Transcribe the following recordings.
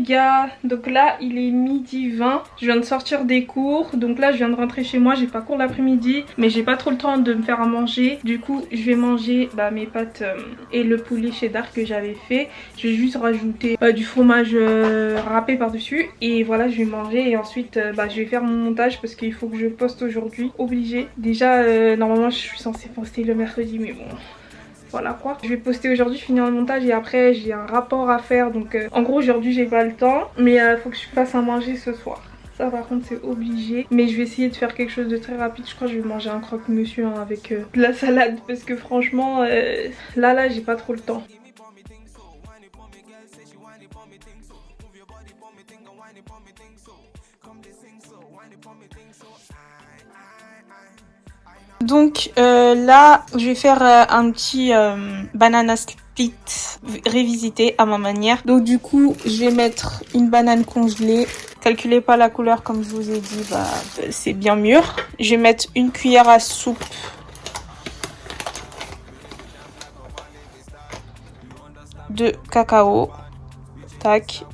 gars, donc là il est midi 20, je viens de sortir des cours, donc là je viens de rentrer chez moi, j'ai pas cours l'après-midi mais j'ai pas trop le temps de me faire à manger. Du coup je vais manger mes pâtes et le poulet cheddar que j'avais fait. Je vais juste rajouter du fromage râpé par dessus et voilà, je vais manger et ensuite je vais faire mon montage parce qu'il faut que je poste aujourd'hui, obligé. Déjà normalement je suis censée poster le mercredi mais bon voilà quoi. Je vais poster aujourd'hui, finir le montage et après j'ai un rapport à faire. Donc en gros aujourd'hui j'ai pas le temps. Mais faut que je fasse à manger ce soir. Ça par contre c'est obligé. Mais je vais essayer de faire quelque chose de très rapide. Je crois que je vais manger un croque-monsieur avec de la salade. Parce que franchement là j'ai pas trop le temps. Donc là je vais faire un petit banana split révisité à ma manière. Donc du coup je vais mettre une banane congelée. Calculez pas la couleur comme je vous ai dit, c'est bien mûr. Je vais mettre une cuillère à soupe de cacao. Tac.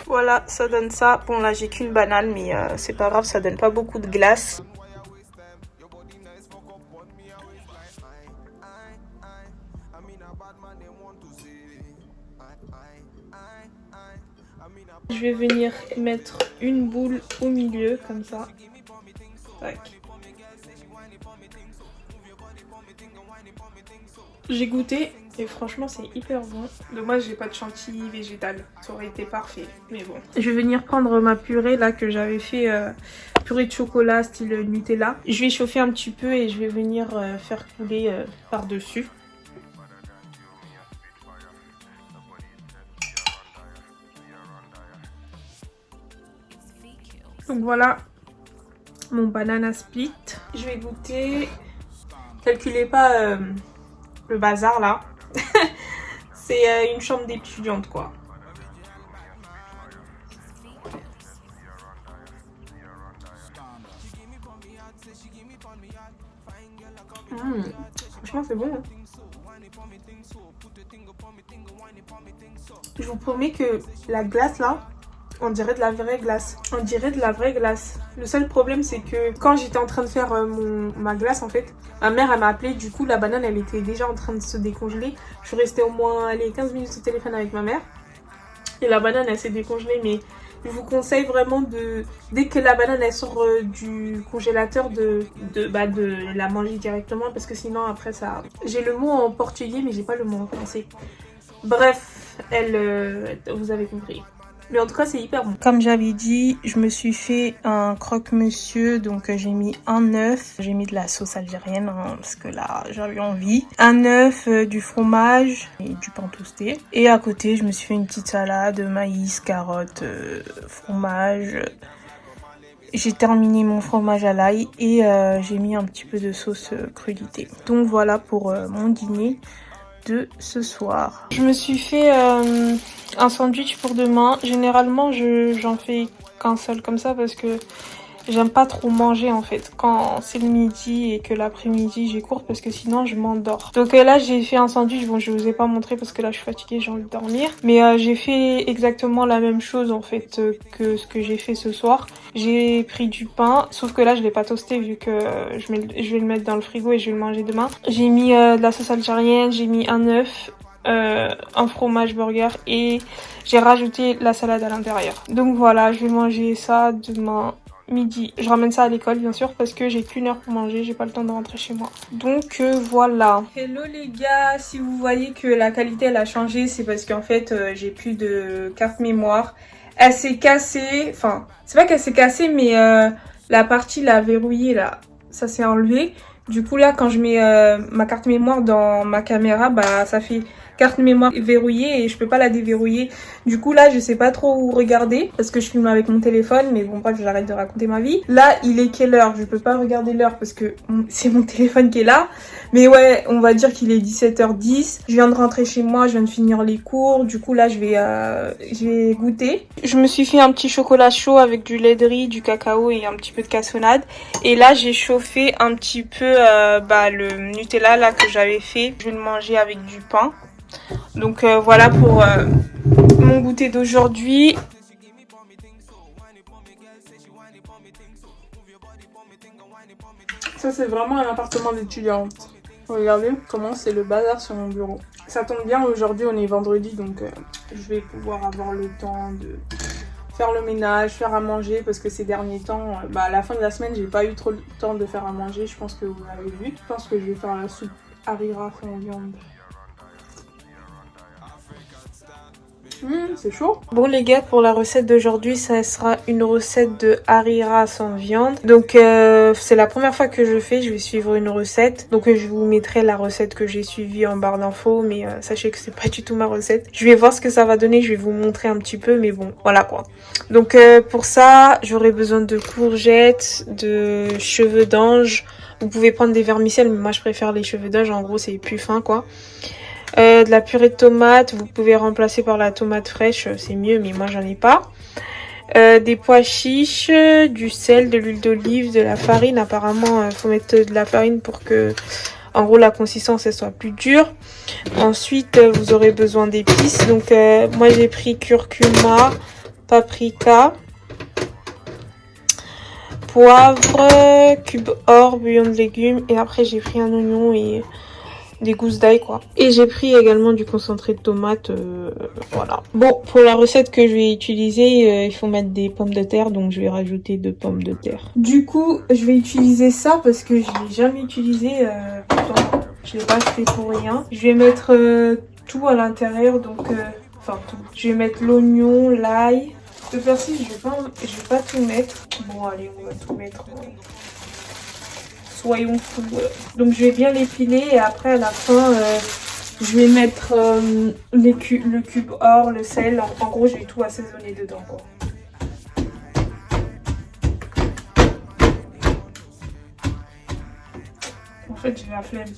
Voilà, ça donne ça. Bon là j'ai qu'une banane mais c'est pas grave, ça donne pas beaucoup de glace. Je vais venir mettre une boule au milieu comme ça. Tac. J'ai goûté et franchement c'est hyper bon. Dommage j'ai pas de chantilly végétal, ça aurait été parfait mais bon. Je vais venir prendre ma purée là que j'avais fait, purée de chocolat style Nutella. Je vais chauffer un petit peu et je vais venir faire couler par dessus. Donc voilà mon banana split. Je vais goûter. Calculez pas le bazar là. C'est une chambre d'étudiante quoi. Franchement c'est bon. Je vous promets que la glace là, on dirait de la vraie glace. On dirait de la vraie glace. Le seul problème c'est que quand j'étais en train de faire ma glace en fait, ma mère elle m'a appelé, du coup la banane elle était déjà en train de se décongeler. Je suis restée au moins 15 minutes au téléphone avec ma mère. Et la banane elle s'est décongelée mais je vous conseille vraiment dès que la banane elle sort du congélateur de la manger directement parce que sinon après ça... J'ai le mot en portugais mais j'ai pas le mot en français. Bref, vous avez compris. Mais en tout cas c'est hyper bon. Comme j'avais dit, je me suis fait un croque-monsieur. Donc j'ai mis un œuf. J'ai mis de la sauce algérienne parce que là j'avais envie. Un œuf, du fromage et du pain toasté. Et à côté je me suis fait une petite salade, maïs, carottes, fromage. J'ai terminé mon fromage à l'ail et j'ai mis un petit peu de sauce crudité. Donc voilà pour mon dîner de ce soir. Je me suis fait un sandwich pour demain. Généralement j'en fais qu'un seul comme ça parce que j'aime pas trop manger en fait quand c'est le midi et que l'après-midi j'ai cours parce que sinon je m'endors. Donc là j'ai fait un sandwich, bon je vous ai pas montré parce que là je suis fatiguée, j'ai envie de dormir. Mais j'ai fait exactement la même chose en fait que ce que j'ai fait ce soir. J'ai pris du pain, sauf que là je l'ai pas toasté vu que je vais le mettre dans le frigo et je vais le manger demain. J'ai mis de la sauce algérienne, j'ai mis un œuf, un fromage burger et j'ai rajouté la salade à l'intérieur. Donc voilà, je vais manger ça demain midi. Je ramène ça à l'école bien sûr parce que j'ai qu'une heure pour manger, j'ai pas le temps de rentrer chez moi. Donc voilà. Hello les gars, si vous voyez que la qualité elle a changé, c'est parce qu'en fait j'ai plus de carte mémoire. Elle s'est cassée, enfin c'est pas qu'elle s'est cassée mais la partie là verrouillée là, ça s'est enlevé. Du coup là quand je mets ma carte mémoire dans ma caméra, ça fait carte mémoire verrouillée et je peux pas la déverrouiller. Du coup là je sais pas trop où regarder parce que je filme avec mon téléphone, mais bon bref j'arrête de raconter ma vie. Là il est quelle heure? Je peux pas regarder l'heure parce que c'est mon téléphone qui est là. Mais ouais, on va dire qu'il est 17h10. Je viens de rentrer chez moi, je viens de finir les cours. Du coup là je vais goûter. Je me suis fait un petit chocolat chaud avec du lait de riz, du cacao et un petit peu de cassonade. Et là j'ai chauffé un petit peu le Nutella là que j'avais fait. Je vais le manger avec du pain. Donc voilà pour mon goûter d'aujourd'hui. Ça c'est vraiment un appartement d'étudiante. Regardez comment c'est le bazar sur mon bureau. Ça tombe bien, aujourd'hui on est vendredi, donc je vais pouvoir avoir le temps de faire le ménage, faire à manger, parce que ces derniers temps, à la fin de la semaine, j'ai pas eu trop le temps de faire à manger. Je pense que vous l'avez vu. Je pense que je vais faire la soupe harira en viande. C'est chaud. Bon les gars, pour la recette d'aujourd'hui, ça sera une recette de harira sans viande. Donc c'est la première fois que je fais, je vais suivre une recette. Donc je vous mettrai la recette que j'ai suivie en barre d'infos, mais sachez que c'est pas du tout ma recette. Je vais voir ce que ça va donner, je vais vous montrer un petit peu, mais bon, voilà quoi. Donc pour ça, j'aurai besoin de courgettes, de cheveux d'ange. Vous pouvez prendre des vermicelles, mais moi je préfère les cheveux d'ange, en gros c'est plus fin quoi. De la purée de tomate, vous pouvez remplacer par la tomate fraîche, c'est mieux, mais moi j'en ai pas. Des pois chiches, du sel, de l'huile d'olive, de la farine. Apparemment, faut mettre de la farine pour que, en gros, la consistance elle soit plus dure. Ensuite, vous aurez besoin d'épices. Donc, moi j'ai pris curcuma, paprika, poivre, cube or, bouillon de légumes. Et après, j'ai pris un oignon et des gousses d'ail quoi. Et j'ai pris également du concentré de tomate, voilà. Bon, pour la recette que je vais utiliser, il faut mettre des pommes de terre, donc je vais rajouter 2 pommes de terre. Du coup, je vais utiliser ça parce que je l'ai jamais utilisé, pourtant je l'ai pas fait pour rien. Je vais mettre tout à l'intérieur, donc enfin tout. Je vais mettre l'oignon, l'ail, le persil, je vais pas tout mettre. Bon allez, on va tout mettre. Soyons fous. Donc je vais bien l'épiler et après à la fin je vais mettre le cube or, le sel. En gros je vais tout assaisonner dedans quoi. En fait j'ai la flemme.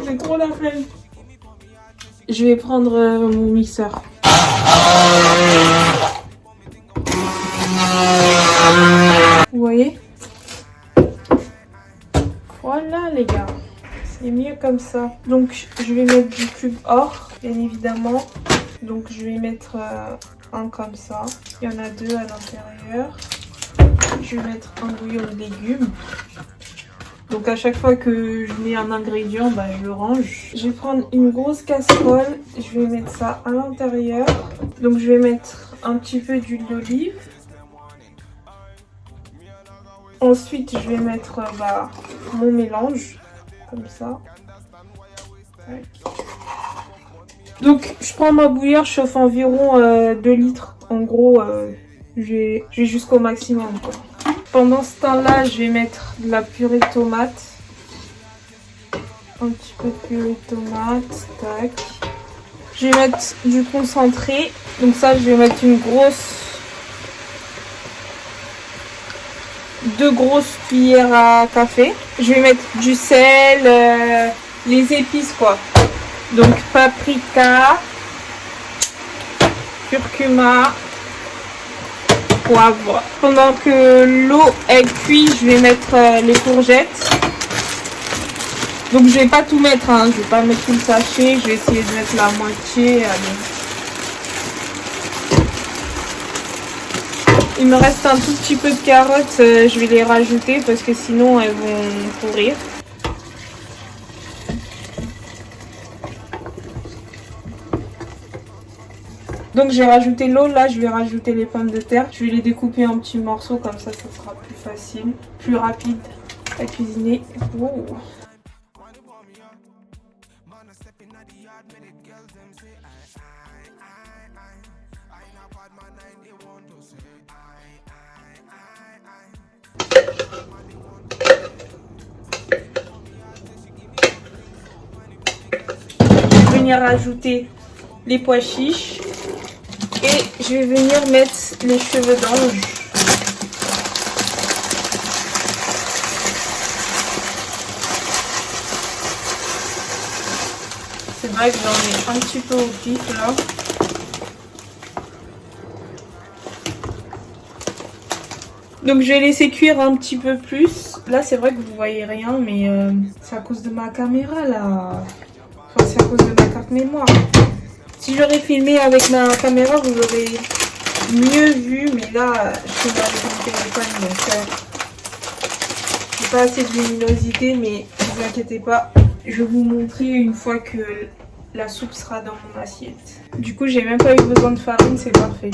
J'ai trop la flemme. Je vais prendre mon mixeur. Vous voyez? Voilà les gars, c'est mieux comme ça. Donc je vais mettre du cube or, bien évidemment. Donc je vais mettre un comme ça. Il y en a 2 à l'intérieur. Je vais mettre un bouillon de légumes. Donc à chaque fois que je mets un ingrédient, je le range. Je vais prendre une grosse casserole. Je vais mettre ça à l'intérieur. Donc je vais mettre un petit peu d'huile d'olive. Ensuite, je vais mettre mon mélange, comme ça. Donc, je prends ma bouilloire, je chauffe environ 2 litres. En gros, je vais jusqu'au maximum, quoi. Pendant ce temps-là, je vais mettre de la purée de tomate. Un petit peu de purée de tomate, tac. Je vais mettre du concentré. Donc ça, je vais mettre une grosse... 2 grosses cuillères à café. Je vais mettre du sel, les épices quoi. Donc paprika, curcuma, poivre. Pendant que l'eau est cuite, je vais mettre les courgettes. Donc je vais pas tout mettre, hein. Je vais pas mettre tout le sachet. Je vais essayer de mettre la moitié. Allez. Il me reste un tout petit peu de carottes, je vais les rajouter parce que sinon elles vont pourrir. Donc j'ai rajouté l'eau, là je vais rajouter les pommes de terre. Je vais les découper en petits morceaux, comme ça sera plus facile, plus rapide à cuisiner. Wow. Je vais venir rajouter les pois chiches et je vais venir mettre les cheveux d'ange. C'est vrai que j'en ai un petit peu au pif là. Donc je vais laisser cuire un petit peu plus. Là c'est vrai que vous voyez rien, mais c'est à cause de ma caméra là. Enfin c'est à cause de ma carte mémoire. Si j'aurais filmé avec ma caméra, vous aurez mieux vu. Mais là, je filme avec mon téléphone, donc j'ai pas assez de luminosité. Mais ne vous inquiétez pas, je vais vous montrer une fois que la soupe sera dans mon assiette. Du coup, j'ai même pas eu besoin de farine, c'est parfait.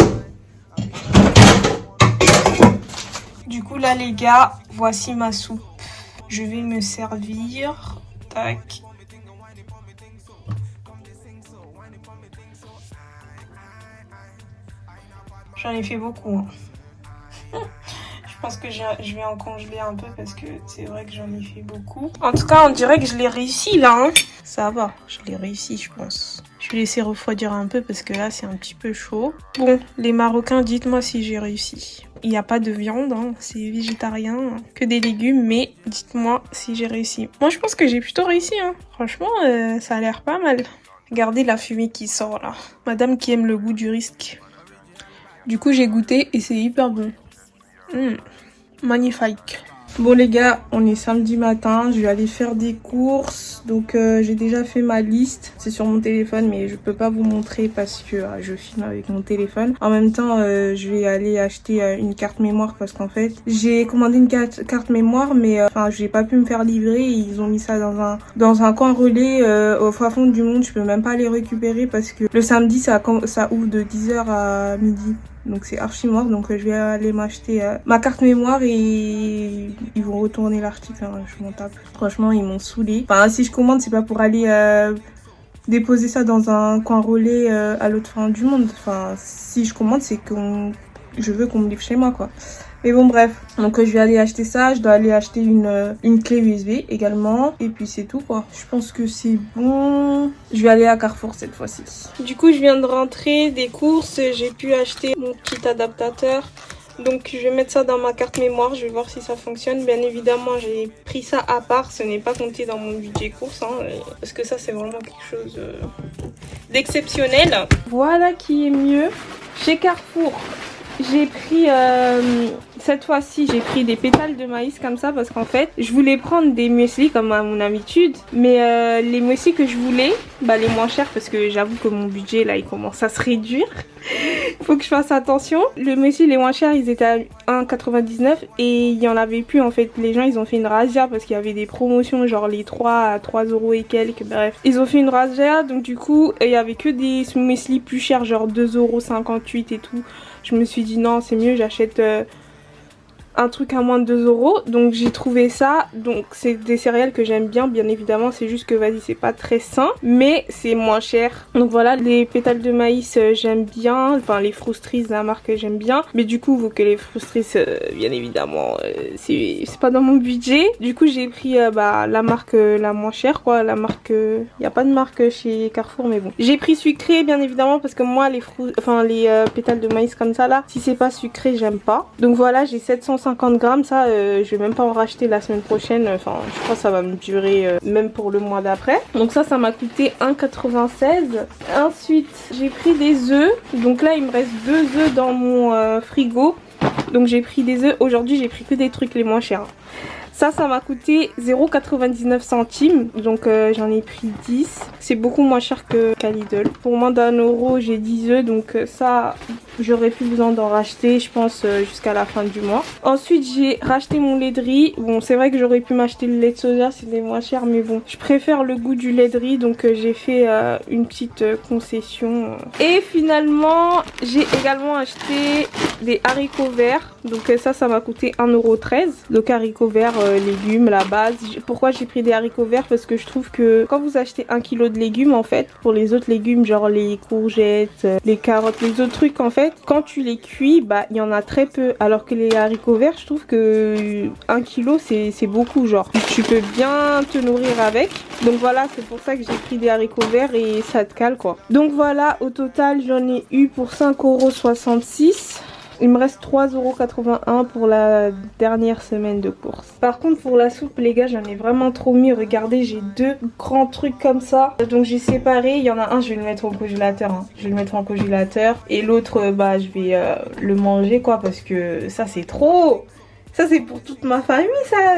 Du coup, là, les gars, voici ma soupe. Je vais me servir. Tac. J'en ai fait beaucoup. Hein. Je pense que je vais en congeler un peu parce que c'est vrai que j'en ai fait beaucoup. En tout cas, on dirait que je l'ai réussi là. Hein. Ça va, je l'ai réussi, je pense. Je vais laisser refroidir un peu parce que là, c'est un petit peu chaud. Bon, les Marocains, dites-moi si j'ai réussi. Il n'y a pas de viande, hein. C'est végétarien, que des légumes, mais dites-moi si j'ai réussi. Moi, je pense que j'ai plutôt réussi. Hein. Franchement, ça a l'air pas mal. Regardez la fumée qui sort là. Madame qui aime le goût du risque. Du coup, j'ai goûté et c'est hyper bon. Magnifique. Bon les gars, on est samedi matin, je vais aller faire des courses. Donc j'ai déjà fait ma liste, c'est sur mon téléphone mais je peux pas vous montrer parce que je filme avec mon téléphone. En même temps, je vais aller acheter une carte mémoire parce qu'en fait, j'ai commandé une carte mémoire mais j'ai pas pu me faire livrer et ils ont mis ça dans un coin relais au fin fond du monde. Je peux même pas les récupérer parce que le samedi ça ouvre de 10h à midi. Donc c'est archi mort, donc je vais aller m'acheter ma carte mémoire et ils vont retourner l'article, hein, je m'en tape. Franchement, ils m'ont saoulé. Enfin, si je commande, c'est pas pour aller déposer ça dans un coin relais à l'autre fin du monde. Enfin, si je commande, c'est que je veux qu'on me livre chez moi, quoi. Mais bon, bref. Donc je vais aller acheter ça. Je dois aller acheter une clé USB également. Et puis c'est tout, quoi. Je pense que c'est bon. Je vais aller à Carrefour cette fois-ci. Du coup, je viens de rentrer des courses. J'ai pu acheter mon kit adaptateur. Donc je vais mettre ça dans ma carte mémoire. Je vais voir si ça fonctionne. Bien évidemment, j'ai pris ça à part. Ce n'est pas compté dans mon budget course. Hein, parce que ça, c'est vraiment quelque chose d'exceptionnel. Voilà qui est mieux. Chez Carrefour, j'ai pris, cette fois-ci, j'ai pris des pétales de maïs comme ça parce qu'en fait, je voulais prendre des muesli comme à mon habitude. Mais les muesli que je voulais, les moins chers parce que j'avoue que mon budget là, il commence à se réduire. Faut que je fasse attention. Le muesli les moins chers, ils étaient à 1,99 et il y en avait plus en fait. Les gens, ils ont fait une razzia parce qu'il y avait des promotions genre les 3 à 3 € et quelques, bref. Ils ont fait une razzia donc du coup, il y avait que des muesli plus chers genre 2,58 € et tout. Je me suis dit non, c'est mieux, j'achète un truc à moins de 2 €. Donc j'ai trouvé ça. Donc c'est des céréales que j'aime bien évidemment. C'est juste que vas-y, c'est pas très sain. Mais c'est moins cher. Donc voilà, les pétales de maïs j'aime bien. Enfin les Frustrices, la marque j'aime bien. Mais du coup, vu que les Frustrices, bien évidemment, c'est pas dans mon budget. Du coup j'ai pris la marque la moins chère quoi. La marque... Il n'y a pas de marque chez Carrefour mais bon. J'ai pris sucré bien évidemment parce que moi les pétales de maïs comme ça là, si c'est pas sucré j'aime pas. Donc voilà, j'ai 750 grammes, ça je vais même pas en racheter la semaine prochaine, enfin je crois que ça va me durer même pour le mois d'après. Donc ça m'a coûté 1,96 €. Ensuite j'ai pris des œufs, donc là il me reste 2 œufs dans mon frigo, donc j'ai pris des œufs. Aujourd'hui j'ai pris que des trucs les moins chers. Ça m'a coûté 0,99 centimes. Donc j'en ai pris 10. C'est beaucoup moins cher qu'à Lidl. Pour moins d'1 €, j'ai 10 œufs. Donc ça, j'aurais plus besoin d'en racheter, je pense, jusqu'à la fin du mois. Ensuite, j'ai racheté mon lait de riz. Bon, c'est vrai que j'aurais pu m'acheter le lait de soja, c'était moins cher. Mais bon, je préfère le goût du lait de riz. Donc j'ai fait une petite concession. Et finalement, j'ai également acheté des haricots verts. Donc ça m'a coûté 1,13 €. Donc haricots verts, légumes, la base. Pourquoi j'ai pris des haricots verts? Parce que je trouve que quand vous achetez 1 kg de légumes en fait, pour les autres légumes genre les courgettes, les carottes, les autres trucs en fait, quand tu les cuis, il y en a très peu. Alors que les haricots verts, je trouve que 1 kg c'est beaucoup, genre tu peux bien te nourrir avec. Donc voilà, c'est pour ça que j'ai pris des haricots verts et ça te cale quoi. Donc voilà, au total j'en ai eu pour 5,66 €. Il me reste 3,81 € pour la dernière semaine de course. Par contre pour la soupe les gars, j'en ai vraiment trop mis. Regardez, j'ai 2 grands trucs comme ça. Donc j'ai séparé, il y en a un je vais le mettre au congélateur. Hein. Je vais le mettre en congélateur. Et l'autre je vais le manger quoi, parce que ça c'est trop. Ça c'est pour toute ma famille ça.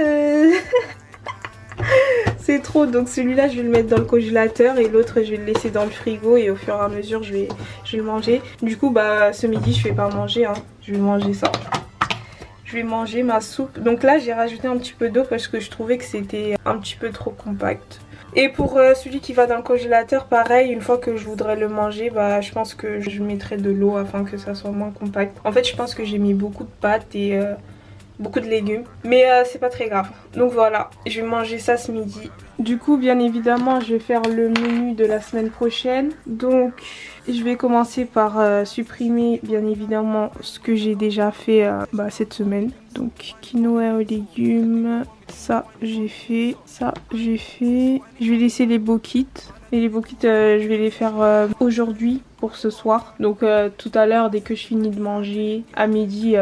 C'est trop, donc celui-là je vais le mettre dans le congélateur et l'autre je vais le laisser dans le frigo et au fur et à mesure je vais le manger. Du coup bah ce midi je vais pas manger, hein. Je vais manger ça. Je vais manger ma soupe. Donc là j'ai rajouté un petit peu d'eau parce que je trouvais que c'était un petit peu trop compact. Et pour celui qui va dans le congélateur, pareil, une fois que je voudrais le manger, bah je pense que je mettrai de l'eau afin que ça soit moins compact. En fait je pense que j'ai mis beaucoup de pâtes et beaucoup de légumes, mais c'est pas très grave. Donc voilà, je vais manger ça ce midi. Du coup bien évidemment je vais faire le menu de la semaine prochaine. Donc je vais commencer par supprimer bien évidemment ce que j'ai déjà fait cette semaine. Donc quinoa aux légumes, ça j'ai fait, ça j'ai fait. Je vais laisser les bokits. Et les bokits je vais les faire aujourd'hui pour ce soir. Donc tout à l'heure dès que je finis de manger à midi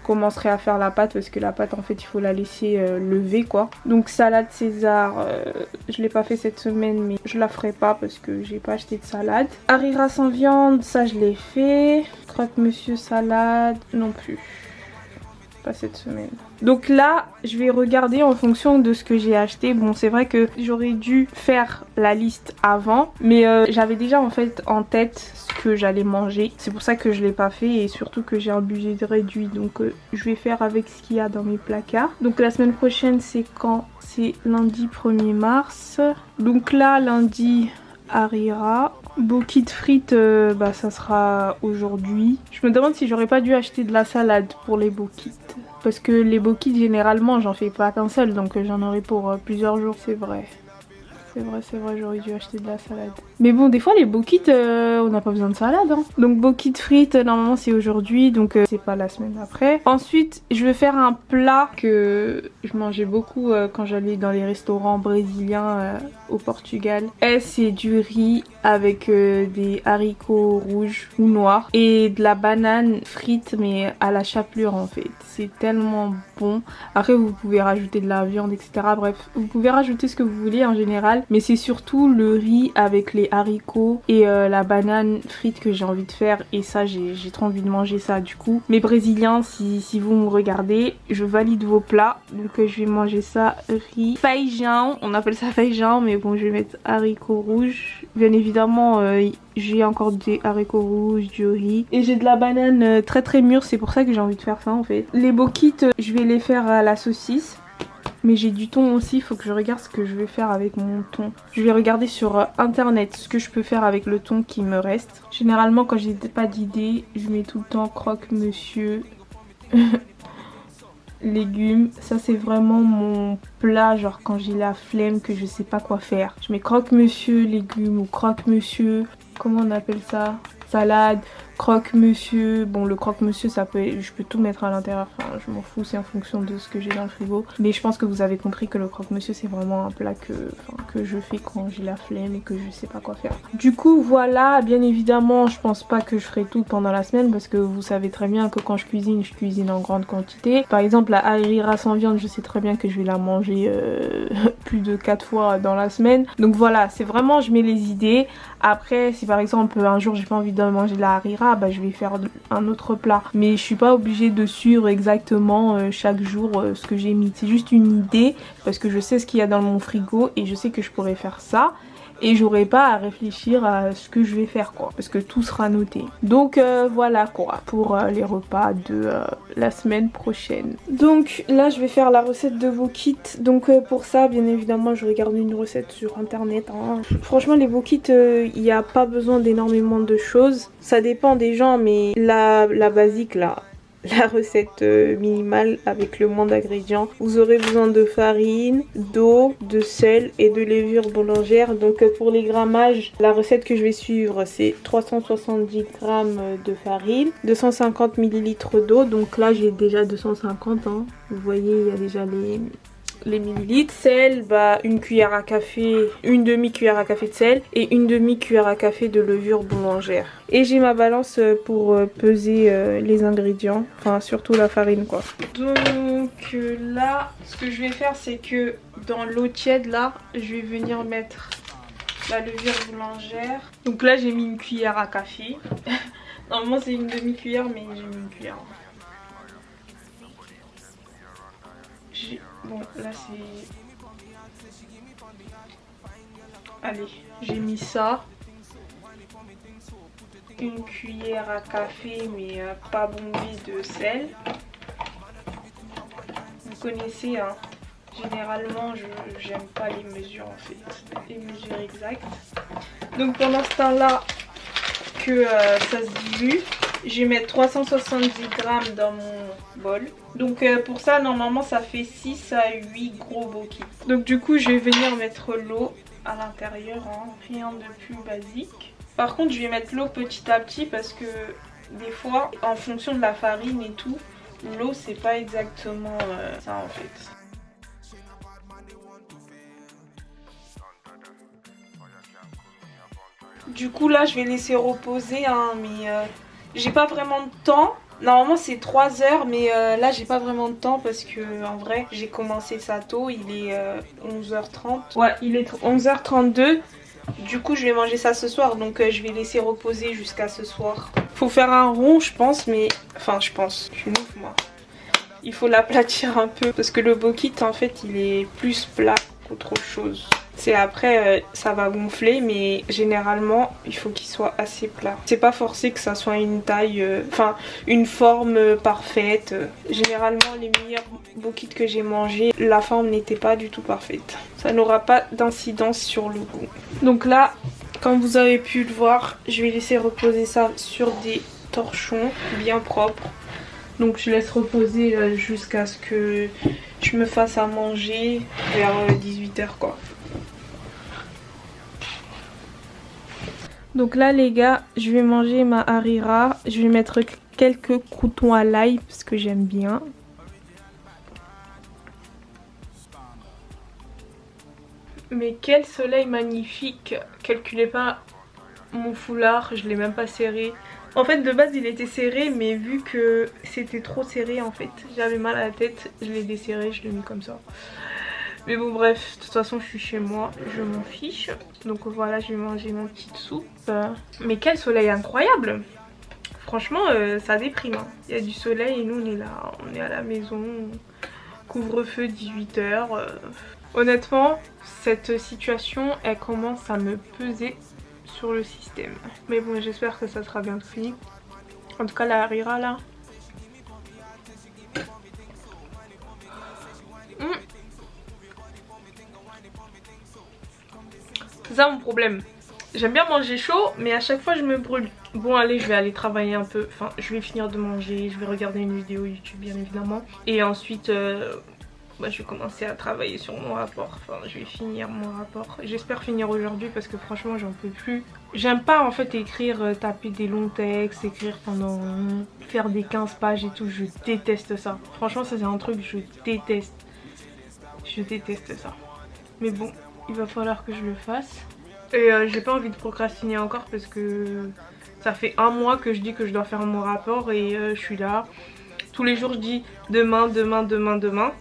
commencerai à faire la pâte parce que la pâte en fait il faut la laisser lever quoi. Donc salade César, je l'ai pas fait cette semaine mais je la ferai pas parce que j'ai pas acheté de salade. Harira sans viande, ça je l'ai fait. Croque-monsieur salade, non plus. Pas cette semaine. Donc là je vais regarder en fonction de ce que j'ai acheté. Bon c'est vrai que j'aurais dû faire la liste avant mais j'avais déjà en fait en tête ce que j'allais manger. C'est pour ça que je l'ai pas fait et surtout que j'ai un budget réduit. Donc je vais faire avec ce qu'il y a dans mes placards. Donc la semaine prochaine c'est quand? C'est lundi 1er mars. Donc là lundi Harira. Bokit frites, ça sera aujourd'hui. Je me demande si j'aurais pas dû acheter de la salade pour les bokits. Parce que les bokits généralement j'en fais pas qu'un seul donc j'en aurai pour plusieurs jours. C'est vrai. C'est vrai, j'aurais dû acheter de la salade. Mais bon, des fois les bokits, on n'a pas besoin de salade. Hein. Donc bokits frites, normalement c'est aujourd'hui, donc c'est pas la semaine après. Ensuite, je vais faire un plat que je mangeais beaucoup quand j'allais dans les restaurants brésiliens au Portugal. Et c'est du riz avec des haricots rouges ou noirs et de la banane frite mais à la chapelure en fait. C'est tellement bon. Après vous pouvez rajouter de la viande etc. Bref, vous pouvez rajouter ce que vous voulez en général. Mais c'est surtout le riz avec les haricots et la banane frite que j'ai envie de faire. Et ça j'ai trop envie de manger ça du coup. Mais brésiliens si vous me regardez, je valide vos plats. Donc je vais manger ça riz feijão. On appelle ça feijão mais bon je vais mettre haricots rouges. Bien évidemment j'ai encore des haricots rouges, du riz. Et j'ai de la banane très mûre, c'est pour ça que j'ai envie de faire ça en fait. Les bokits, je vais les faire à la saucisse. Mais j'ai du thon aussi, il faut que je regarde ce que je vais faire avec mon thon. Je vais regarder sur internet ce que je peux faire avec le thon qui me reste. Généralement quand j'ai pas d'idée, je mets tout le temps croque-monsieur. Légumes, ça c'est vraiment mon plat, genre quand j'ai la flemme que je sais pas quoi faire. Je mets croque-monsieur légumes ou croque-monsieur, comment on appelle ça? Salade, croque-monsieur. Bon le croque-monsieur ça peut, je peux tout mettre à l'intérieur, enfin je m'en fous, c'est en fonction de ce que j'ai dans le frigo. Mais je pense que vous avez compris que le croque-monsieur c'est vraiment un plat que je fais quand j'ai la flemme et que je sais pas quoi faire. Du coup voilà, bien évidemment je pense pas que je ferai tout pendant la semaine parce que vous savez très bien que quand je cuisine en grande quantité. Par exemple la harira sans viande, je sais très bien que je vais la manger plus de 4 fois dans la semaine. Donc voilà, c'est vraiment je mets les idées. Après si par exemple un jour j'ai pas envie de manger de la harira, bah je vais faire un autre plat. Mais je suis pas obligée de suivre exactement chaque jour ce que j'ai mis. C'est juste une idée parce que je sais ce qu'il y a dans mon frigo et je sais que je pourrais faire ça. Et j'aurai pas à réfléchir à ce que je vais faire quoi, parce que tout sera noté. Donc voilà quoi pour les repas de la semaine prochaine. Donc là je vais faire la recette de vos kits. Donc pour ça bien évidemment je regarde une recette sur internet. Hein. Franchement les vos kits il n'y a pas besoin d'énormément de choses. Ça dépend des gens mais la basique là. La recette minimale avec le moins d'ingrédients. Vous aurez besoin de farine, d'eau, de sel et de levure boulangère. Donc pour les grammages, la recette que je vais suivre c'est 370 g de farine, 250 ml d'eau. Donc là j'ai déjà 250 hein. Vous voyez il y a déjà les millilitres. Sel, une cuillère à café, une demi-cuillère à café de sel et une demi-cuillère à café de levure boulangère. Et j'ai ma balance pour peser les ingrédients, enfin surtout la farine quoi. Donc là, ce que je vais faire c'est que dans l'eau tiède là, je vais venir mettre la levure boulangère. Donc là j'ai mis une cuillère à café. Normalement c'est une demi-cuillère mais j'ai mis une cuillère. Bon là c'est Allez, j'ai mis ça. Une cuillère à café, mais pas bombée de sel. Vous connaissez, hein. Généralement, j'aime pas les mesures en fait, les mesures exactes. Donc pendant ce temps-là que ça se dilue, je vais mettre 370 grammes dans mon bol. Donc pour ça, normalement, ça fait 6 à 8 gros bokits. Donc du coup, je vais venir mettre l'eau à l'intérieur, hein. Rien de plus basique. Par contre, je vais mettre l'eau petit à petit parce que des fois, en fonction de la farine et tout, l'eau c'est pas exactement ça en fait. Du coup là je vais laisser reposer hein, mais j'ai pas vraiment de temps. Normalement c'est 3 heures mais là j'ai pas vraiment de temps parce que en vrai j'ai commencé ça tôt, il est 11h30. Ouais, il est 11h32. Du coup je vais manger ça ce soir donc je vais laisser reposer jusqu'à ce soir. Faut faire un rond je pense mais... Enfin je pense, je suis nouveau moi. Il faut l'aplatir un peu parce que le bokit en fait il est plus plat qu'autre chose. C'est après ça va gonfler mais généralement il faut qu'il soit assez plat. C'est pas forcé que ça soit une taille, enfin une forme parfaite. Généralement les meilleurs bokits que j'ai mangés, la forme n'était pas du tout parfaite. Ça n'aura pas d'incidence sur le goût. Donc là, comme vous avez pu le voir, je vais laisser reposer ça sur des torchons bien propres. Donc je laisse reposer jusqu'à ce que je me fasse à manger vers 18h quoi. Donc là les gars, je vais manger ma harira. Je vais mettre quelques croutons à l'ail parce que j'aime bien. Mais quel soleil magnifique. Calculez pas mon foulard, je l'ai même pas serré. En fait de base il était serré mais vu que c'était trop serré en fait, j'avais mal à la tête, je l'ai desserré, je l'ai mis comme ça. Mais bon bref, de toute façon je suis chez moi, je m'en fiche. Donc voilà, je vais manger ma petite soupe. Mais quel soleil incroyable! Franchement ça déprime hein. Il y a du soleil et nous on est là, on est à la maison. Couvre-feu 18h. Honnêtement cette situation elle commence à me peser sur le système. Mais bon j'espère que ça sera bientôt fini. En tout cas la harira là. C'est ça mon problème. J'aime bien manger chaud mais à chaque fois je me brûle. Bon allez je vais aller travailler un peu. Enfin je vais finir de manger, je vais regarder une vidéo YouTube bien évidemment. Et ensuite je vais commencer à travailler sur mon rapport. Enfin je vais finir mon rapport. J'espère finir aujourd'hui parce que franchement j'en peux plus. J'aime pas en fait écrire, taper des longs textes, écrire pendant... faire des 15 pages et tout. Je déteste ça. Franchement ça c'est un truc que je déteste. Je déteste ça. Mais bon, il va falloir que je le fasse. Et j'ai pas envie de procrastiner encore parce que ça fait 1 mois que je dis que je dois faire mon rapport et je suis là. Tous les jours je dis demain, demain, demain, demain.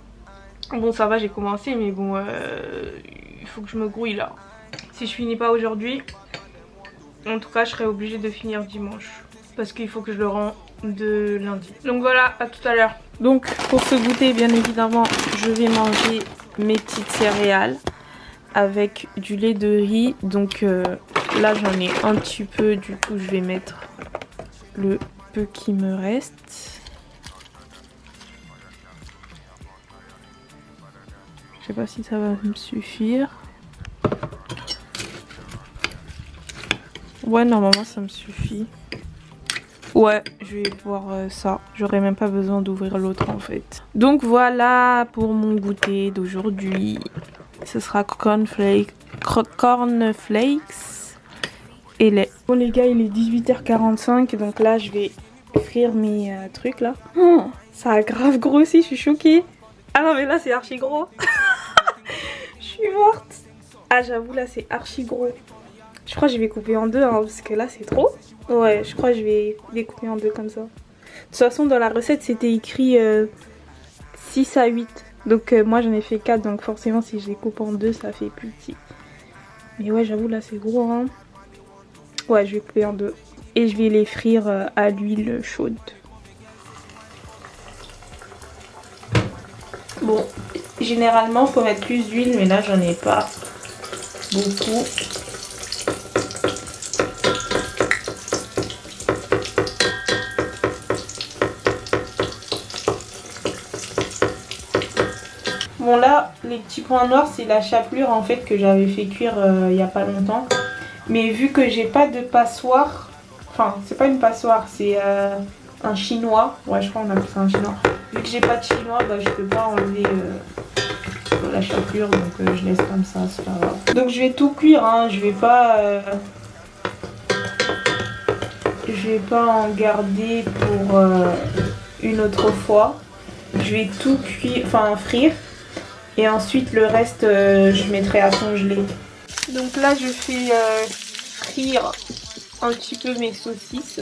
Bon ça va j'ai commencé mais bon il faut que je me grouille là. Si je finis pas aujourd'hui, en tout cas je serai obligée de finir dimanche. Parce qu'il faut que je le rende de lundi. Donc voilà, à tout à l'heure. Donc pour ce goûter bien évidemment je vais manger mes petites céréales avec du lait de riz. Donc là j'en ai un petit peu, du coup je vais mettre le peu qui me reste. Je sais pas si ça va me suffire. Ouais normalement ça me suffit. Ouais je vais boire ça. J'aurais même pas besoin d'ouvrir l'autre en fait. Donc voilà pour mon goûter d'aujourd'hui. Ce sera cornflakes et lait. Bon les gars il est 18h45 donc là je vais frire mes trucs là. Oh, ça a grave grossi, je suis choquée. Ah non mais là c'est archi gros. Je suis morte. Ah j'avoue là c'est archi gros. Je crois que je vais couper en deux hein, parce que là c'est trop. Ouais je crois que je vais découper en deux comme ça. De toute façon dans la recette c'était écrit 6 à 8. Donc moi j'en ai fait 4 donc forcément si je les coupe en deux ça fait plus petit. Mais ouais j'avoue là c'est gros hein. Ouais je vais couper en deux. Et je vais les frire à l'huile chaude. Bon Généralement, faut mettre plus d'huile, mais là, j'en ai pas beaucoup. Bon là, les petits points noirs, c'est la chapelure en fait que j'avais fait cuire il y a pas longtemps. Mais vu que j'ai pas de passoire, enfin c'est pas une passoire, c'est un chinois. Ouais, je crois qu'on appelle ça un chinois. Vu que j'ai pas de chinois, bah, je peux pas enlever la chapelure, donc je laisse comme ça, c'est pas grave. Donc je vais tout cuire, hein. Je vais pas en garder pour une autre fois. Je vais tout cuire, enfin frire. Et ensuite le reste je mettrai à congeler. Donc là je fais frire un petit peu mes saucisses.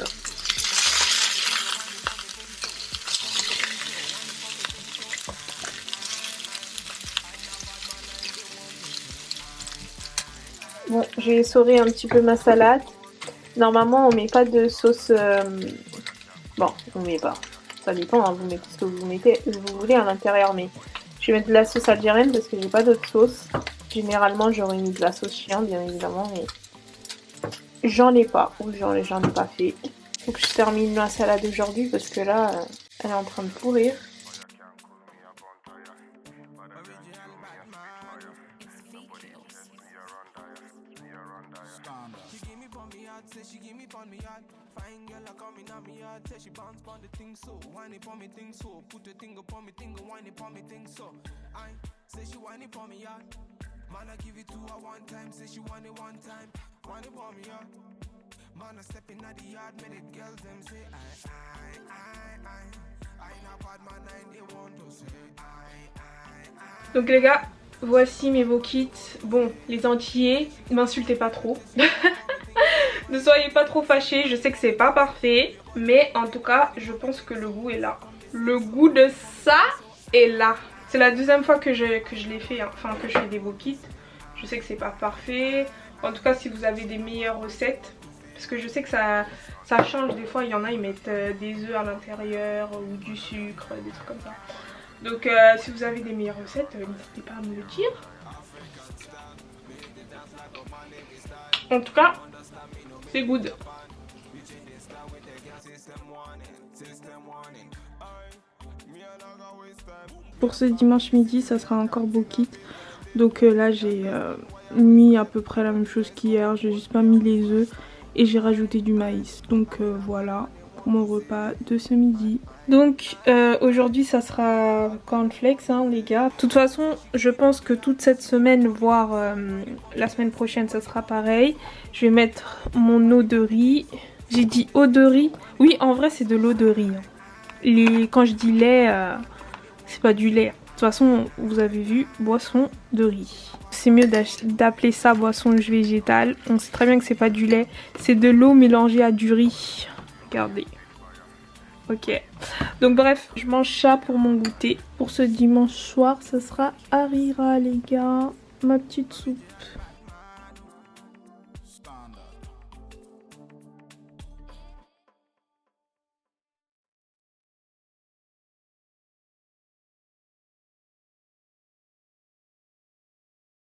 Bon, j'ai essoré un petit peu ma salade. Normalement on met pas de sauce. Bon, on met pas. Ça dépend, hein, vous mettez ce que vous voulez à l'intérieur, mais je vais mettre de la sauce algérienne parce que j'ai pas d'autre sauce. Généralement, j'aurais mis de la sauce chien, bien évidemment, mais j'en ai pas, ou j'en ai pas fait. Faut que je termine ma salade aujourd'hui parce que là, elle est en train de pourrir. Donc les gars, voici mes bokits. Bon, les entiers, m'insultez pas trop. Ne soyez pas trop fâchés, je sais que c'est pas parfait, mais en tout cas, je pense que le goût est là. Le goût de ça est là. C'est la deuxième fois que je l'ai fait, hein. Enfin que je fais des bokits. Je sais que c'est pas parfait. En tout cas, si vous avez des meilleures recettes, parce que je sais que ça change des fois. Il y en a, ils mettent des œufs à l'intérieur ou du sucre, des trucs comme ça. Donc si vous avez des meilleures recettes, n'hésitez pas à me le dire. En tout cas, c'est good. Pour ce dimanche midi, ça sera encore bokit. Donc là, j'ai mis à peu près la même chose qu'hier. J'ai juste pas mis les œufs et j'ai rajouté du maïs. Donc voilà pour mon repas de ce midi. Donc aujourd'hui, ça sera cornflakes, hein, les gars. De toute façon, je pense que toute cette semaine, voire la semaine prochaine, ça sera pareil. Je vais mettre mon eau de riz. J'ai dit eau de riz. Oui, en vrai, c'est de l'eau de riz. Quand je dis lait, c'est pas du lait. De toute façon, vous avez vu, boisson de riz. C'est mieux d'appeler ça boisson végétale. On sait très bien que c'est pas du lait. C'est de l'eau mélangée à du riz. Regardez. Ok. Donc bref, je mange ça pour mon goûter. Pour ce dimanche soir, ça sera harira, les gars. Ma petite soupe.